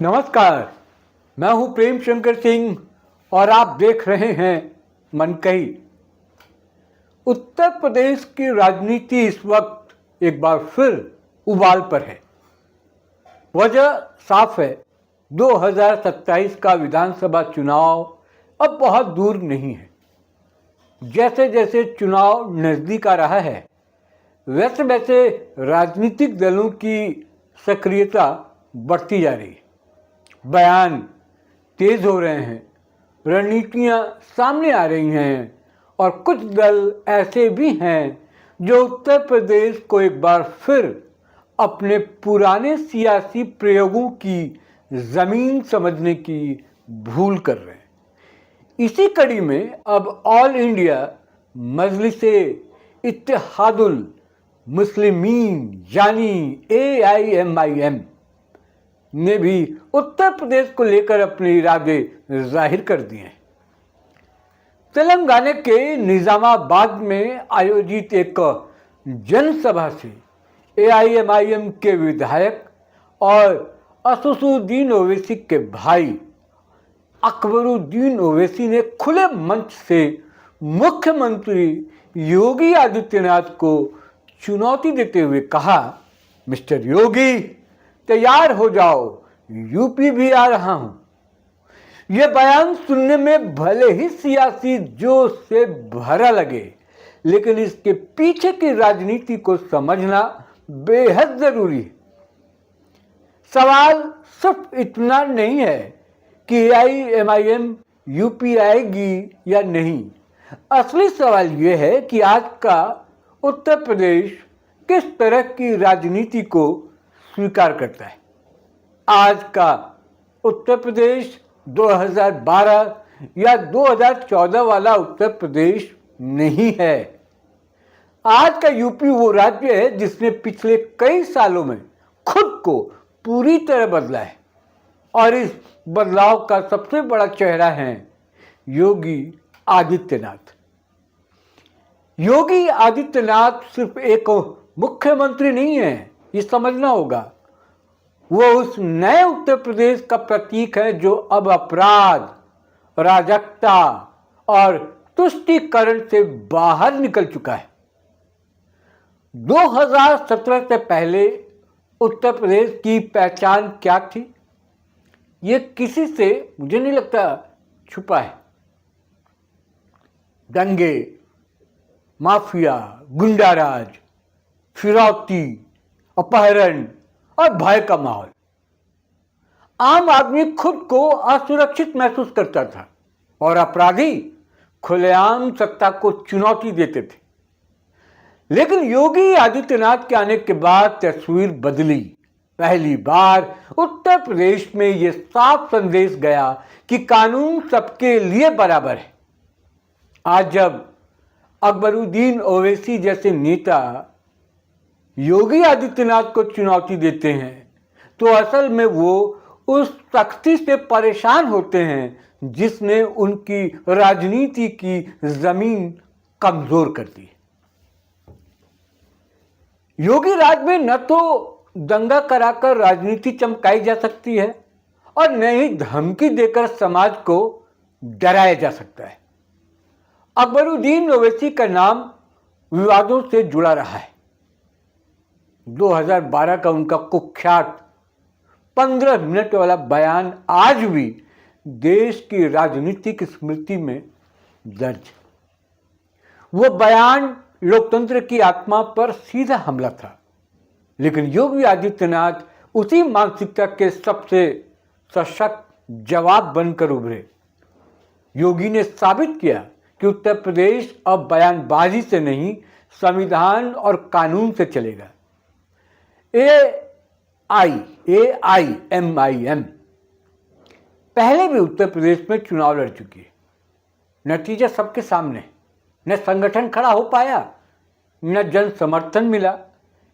नमस्कार, मैं हूं प्रेम शंकर सिंह और आप देख रहे हैं मनकही। उत्तर प्रदेश की राजनीति इस वक्त एक बार फिर उबाल पर है। वजह साफ है, 2027 का विधानसभा चुनाव अब बहुत दूर नहीं है। जैसे जैसे चुनाव नजदीक आ रहा है, वैसे वैसे राजनीतिक दलों की सक्रियता बढ़ती जा रही है। बयान तेज हो रहे हैं, रणनीतियां सामने आ रही हैं और कुछ दल ऐसे भी हैं जो उत्तर प्रदेश को एक बार फिर अपने पुराने सियासी प्रयोगों की जमीन समझने की भूल कर रहे हैं। इसी कड़ी में अब ऑल इंडिया मजलिसे इत्तेहादुल मुस्लिमीन यानी AIMIM ने भी उत्तर प्रदेश को लेकर अपने इरादे जाहिर कर दिए हैं। तेलंगाना के निजामाबाद में आयोजित एक जनसभा से AIMIM के विधायक और असदुद्दीन ओवैसी के भाई अकबरुद्दीन ओवैसी ने खुले मंच से मुख्यमंत्री योगी आदित्यनाथ को चुनौती देते हुए कहा, मिस्टर योगी तैयार हो जाओ, यूपी भी आ रहा हूं। यह बयान सुनने में भले ही सियासी जोश से भरा लगे, लेकिन इसके पीछे की राजनीति को समझना बेहद जरूरी है। सवाल सिर्फ इतना नहीं है कि AIMIM यूपी आएगी या नहीं। असली सवाल यह है कि आज का उत्तर प्रदेश किस तरह की राजनीति को स्वीकार करता है। आज का उत्तर प्रदेश 2012 या 2014 वाला उत्तर प्रदेश नहीं है। आज का यूपी वो राज्य है जिसने पिछले कई सालों में खुद को पूरी तरह बदला है और इस बदलाव का सबसे बड़ा चेहरा है योगी आदित्यनाथ। योगी आदित्यनाथ सिर्फ एक मुख्यमंत्री नहीं है, ये समझना होगा। वो उस नए उत्तर प्रदेश का प्रतीक है जो अब अपराध, अराजकता और तुष्टीकरण से बाहर निकल चुका है। 2017 से पहले उत्तर प्रदेश की पहचान क्या थी, ये किसी से मुझे नहीं लगता छुपा है। दंगे, माफिया, गुंडाराज, फिरौती, अपहरण और भय का माहौल। आम आदमी खुद को असुरक्षित महसूस करता था और अपराधी खुलेआम सत्ता को चुनौती देते थे। लेकिन योगी आदित्यनाथ के आने के बाद तस्वीर बदली। पहली बार उत्तर प्रदेश में यह साफ संदेश गया कि कानून सबके लिए बराबर है। आज जब अकबरुद्दीन ओवैसी जैसे नेता योगी आदित्यनाथ को चुनौती देते हैं तो असल में वो उस सख्ती से परेशान होते हैं जिसने उनकी राजनीति की जमीन कमजोर कर दी। योगी राज में न तो दंगा कराकर राजनीति चमकाई जा सकती है और न ही धमकी देकर समाज को डराया जा सकता है। अकबरुद्दीन ओवैसी का नाम विवादों से जुड़ा रहा है। 2012 का उनका कुख्यात 15 मिनट वाला बयान आज भी देश की राजनीतिक स्मृति में दर्ज है। वो बयान लोकतंत्र की आत्मा पर सीधा हमला था, लेकिन योगी आदित्यनाथ उसी मानसिकता के सबसे सशक्त जवाब बनकर उभरे। योगी ने साबित किया कि उत्तर प्रदेश अब बयानबाजी से नहीं, संविधान और कानून से चलेगा। AIMIM पहले भी उत्तर प्रदेश में चुनाव लड़ चुकी है। नतीजा सबके सामने। न संगठन खड़ा हो पाया, न जन समर्थन मिला।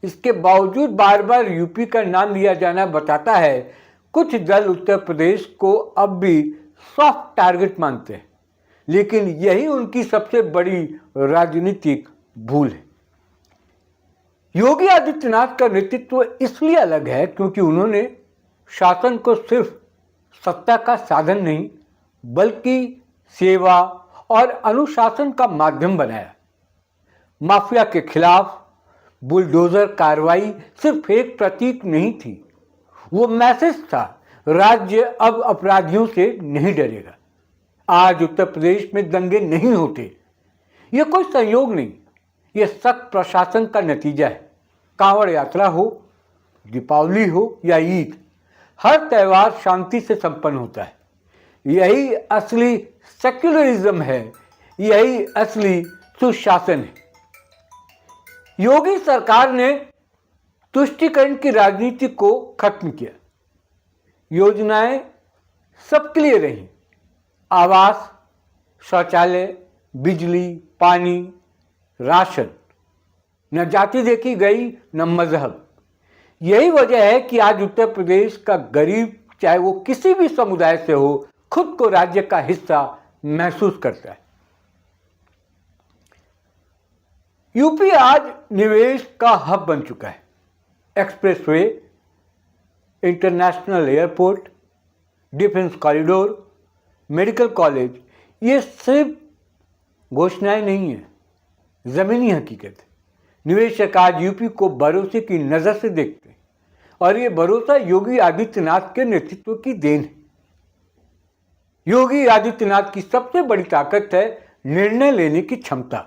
इसके बावजूद बार बार यूपी का नाम लिया जाना बताता है कुछ दल उत्तर प्रदेश को अब भी सॉफ्ट टारगेट मानते हैं, लेकिन यही उनकी सबसे बड़ी राजनीतिक भूल है। योगी आदित्यनाथ का नेतृत्व इसलिए अलग है क्योंकि उन्होंने शासन को सिर्फ सत्ता का साधन नहीं बल्कि सेवा और अनुशासन का माध्यम बनाया। माफिया के खिलाफ बुलडोजर कार्रवाई सिर्फ एक प्रतीक नहीं थी, वो मैसेज था, राज्य अब अपराधियों से नहीं डरेगा। आज उत्तर प्रदेश में दंगे नहीं होते, ये कोई संयोग नहीं, ये सख्त प्रशासन का नतीजा है। कांवड़ यात्रा हो, दीपावली हो या ईद, हर त्योहार शांति से संपन्न होता है। यही असली सेक्युलरिज्म है, यही असली सुशासन है। योगी सरकार ने तुष्टीकरण की राजनीति को खत्म किया। योजनाएं सबके लिए रही, आवास, शौचालय, बिजली, पानी, राशन, न जाति देखी गई न मजहब। यही वजह है कि आज उत्तर प्रदेश का गरीब, चाहे वो किसी भी समुदाय से हो, खुद को राज्य का हिस्सा महसूस करता है। यूपी आज निवेश का हब बन चुका है। Expressway, international airport, defence corridor, medical college, ये सिर्फ घोषणाएं नहीं है, जमीनी हकीकत है। निवेशक आज यूपी को भरोसे की नजर से देखते हैं और ये भरोसा योगी आदित्यनाथ के नेतृत्व की देन है। योगी आदित्यनाथ की सबसे बड़ी ताकत है निर्णय लेने की क्षमता।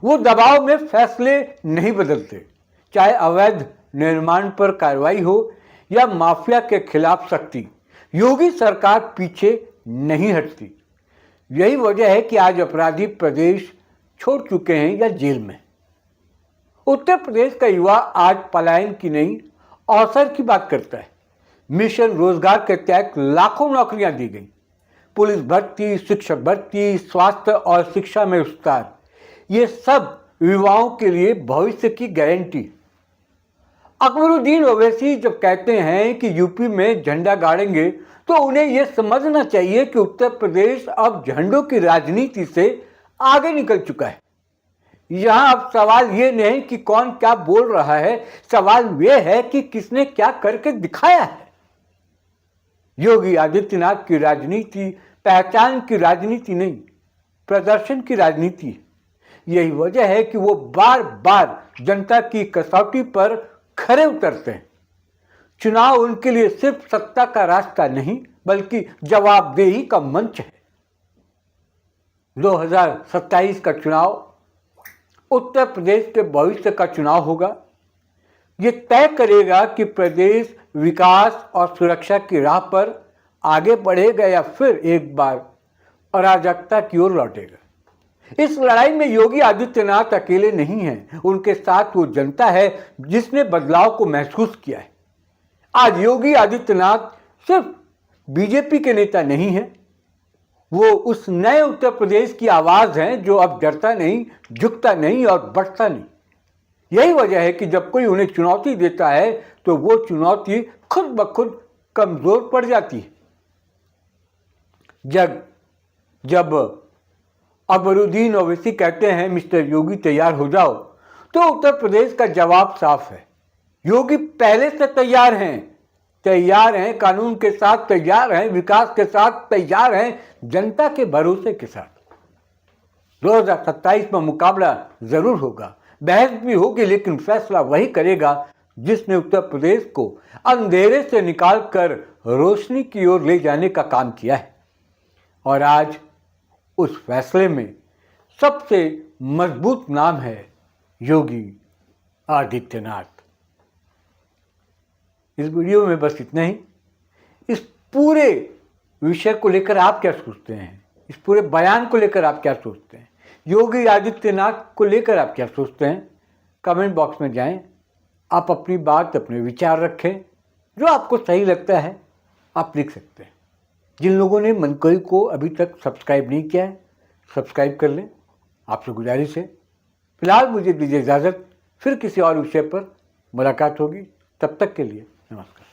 वो दबाव में फैसले नहीं बदलते, चाहे अवैध निर्माण पर कार्रवाई हो या माफिया के खिलाफ सख्ती, योगी सरकार पीछे नहीं हटती। यही वजह है कि आज अपराधी प्रदेश छोड़ चुके हैं या जेल में। उत्तर प्रदेश का युवा आज पलायन की नहीं, अवसर की बात करता है। मिशन रोजगार के तहत लाखों नौकरियां दी गई। पुलिस भर्ती, शिक्षक भर्ती, स्वास्थ्य और शिक्षा में विस्तार, ये सब युवाओं के लिए भविष्य की गारंटी। अकबरुद्दीन ओवैसी जब कहते हैं कि यूपी में झंडा गाड़ेंगे, तो उन्हें यह समझना चाहिए कि उत्तर प्रदेश अब झंडों की राजनीति से आगे निकल चुका है। यहां अब सवाल ये नहीं कि कौन क्या बोल रहा है, सवाल यह है कि किसने क्या करके दिखाया है। योगी आदित्यनाथ की राजनीति पहचान की राजनीति नहीं, प्रदर्शन की राजनीति है। यही वजह है कि वो बार बार जनता की कसौटी पर खरे उतरते हैं। चुनाव उनके लिए सिर्फ सत्ता का रास्ता नहीं बल्कि जवाबदेही का मंच है। 2027 का चुनाव उत्तर प्रदेश के भविष्य का चुनाव होगा। ये तय करेगा कि प्रदेश विकास और सुरक्षा की राह पर आगे बढ़ेगा या फिर एक बार अराजकता की ओर लौटेगा। इस लड़ाई में योगी आदित्यनाथ अकेले नहीं हैं, उनके साथ वो जनता है जिसने बदलाव को महसूस किया है। आज योगी आदित्यनाथ सिर्फ बीजेपी के नेता नहीं हैं, वो उस नए उत्तर प्रदेश की आवाज हैं जो अब डरता नहीं, झुकता नहीं और बढ़ता नहीं। यही वजह है कि जब कोई उन्हें चुनौती देता है तो वो चुनौती खुद ब खुद कमजोर पड़ जाती है। जब अकबरुद्दीन ओवैसी कहते हैं मिस्टर योगी तैयार हो जाओ, तो उत्तर प्रदेश का जवाब साफ है। योगी पहले से तैयार हैं, कानून के साथ तैयार हैं, विकास के साथ तैयार हैं, जनता के भरोसे के साथ। 2027 में मुकाबला जरूर होगा, बहस भी होगी, लेकिन फैसला वही करेगा जिसने उत्तर प्रदेश को अंधेरे से निकालकर रोशनी की ओर ले जाने का काम किया है। और आज उस फैसले में सबसे मजबूत नाम है योगी आदित्यनाथ। इस वीडियो में बस इतना ही। इस पूरे विषय को लेकर आप क्या सोचते हैं? इस पूरे बयान को लेकर आप क्या सोचते हैं? योगी आदित्यनाथ को लेकर आप क्या सोचते हैं? कमेंट बॉक्स में जाएं, आप अपनी बात, अपने विचार रखें। जो आपको सही लगता है आप लिख सकते हैं। जिन लोगों ने मनकई को अभी तक सब्सक्राइब नहीं किया है, सब्सक्राइब कर लें, आपसे गुजारिश है। फिलहाल मुझे दीजिए इजाज़त, फिर किसी और विषय पर मुलाकात होगी। तब तक के लिए नमस्कार।